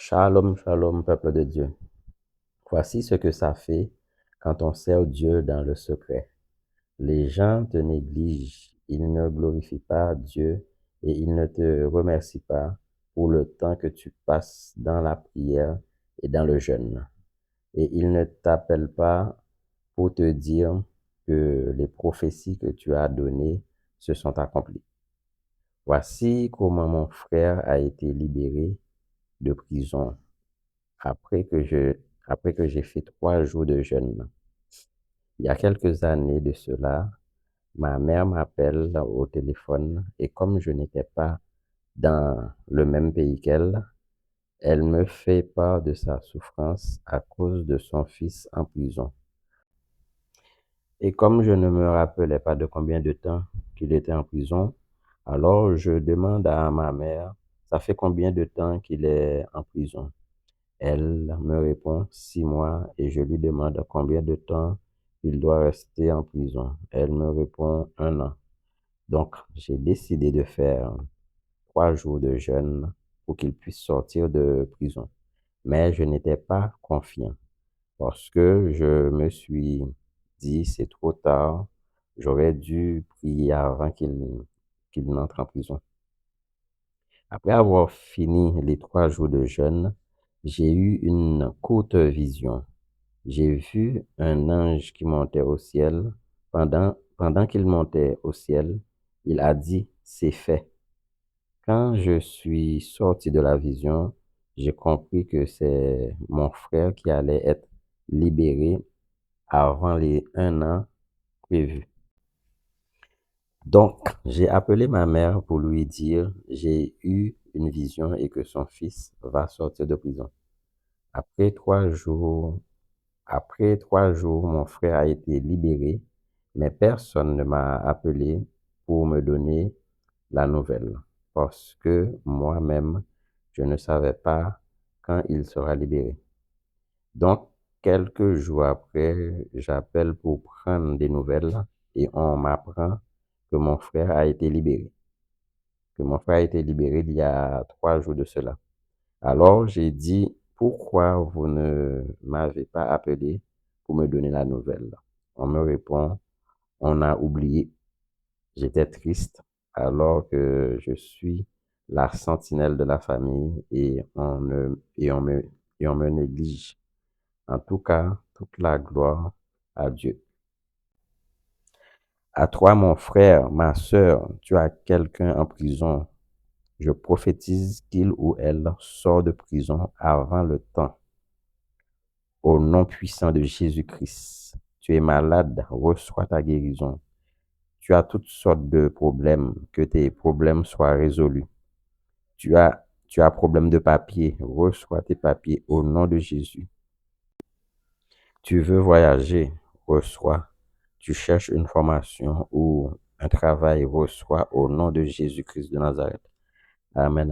Shalom, shalom, peuple de Dieu. Voici ce que ça fait quand on sert Dieu dans le secret. Les gens te négligent, ils ne glorifient pas Dieu et ils ne te remercient pas pour le temps que tu passes dans la prière et dans le jeûne. Et ils ne t'appellent pas pour te dire que les prophéties que tu as données se sont accomplies. Voici comment mon frère a été libéré de prison après que j'ai fait 3 jours de jeûne. Il y a quelques années de cela, ma mère m'appelle au téléphone et comme je n'étais pas dans le même pays qu'elle, elle me fait part de sa souffrance à cause de son fils en prison. Et comme je ne me rappelais pas de combien de temps qu'il était en prison, alors je demande à ma mère, ça fait combien de temps qu'il est en prison? Elle me répond 6 mois et je lui demande combien de temps il doit rester en prison. Elle me répond 1 an. Donc, j'ai décidé de faire 3 jours de jeûne pour qu'il puisse sortir de prison. Mais je n'étais pas confiant parce que je me suis dit, c'est trop tard, j'aurais dû prier avant qu'il n'entre en prison. Après avoir fini les 3 jours de jeûne, j'ai eu une courte vision. J'ai vu un ange qui montait au ciel. Pendant qu'il montait au ciel, il a dit, c'est fait. Quand je suis sorti de la vision, j'ai compris que c'est mon frère qui allait être libéré avant les 1 an prévus. Donc, j'ai appelé ma mère pour lui dire, j'ai eu une vision et que son fils va sortir de prison. Après 3 jours, mon frère a été libéré, mais personne ne m'a appelé pour me donner la nouvelle, parce que moi-même, je ne savais pas quand il sera libéré. Donc, quelques jours après, j'appelle pour prendre des nouvelles et on m'apprend que mon frère a été libéré. Il y a 3 jours de cela. Alors, j'ai dit, pourquoi vous ne m'avez pas appelé pour me donner la nouvelle? On me répond, on a oublié. J'étais triste alors que je suis la sentinelle de la famille et on me néglige. En tout cas, toute la gloire à Dieu. À toi, mon frère, ma sœur, tu as quelqu'un en prison. Je prophétise qu'il ou elle sort de prison avant le temps. Au nom puissant de Jésus-Christ, tu es malade, reçois ta guérison. Tu as toutes sortes de problèmes, que tes problèmes soient résolus. Tu as problème de papier, reçois tes papiers au nom de Jésus. Tu veux voyager, reçois. Tu cherches une formation ou un travail, reçois au nom de Jésus-Christ de Nazareth. Amen. Amen.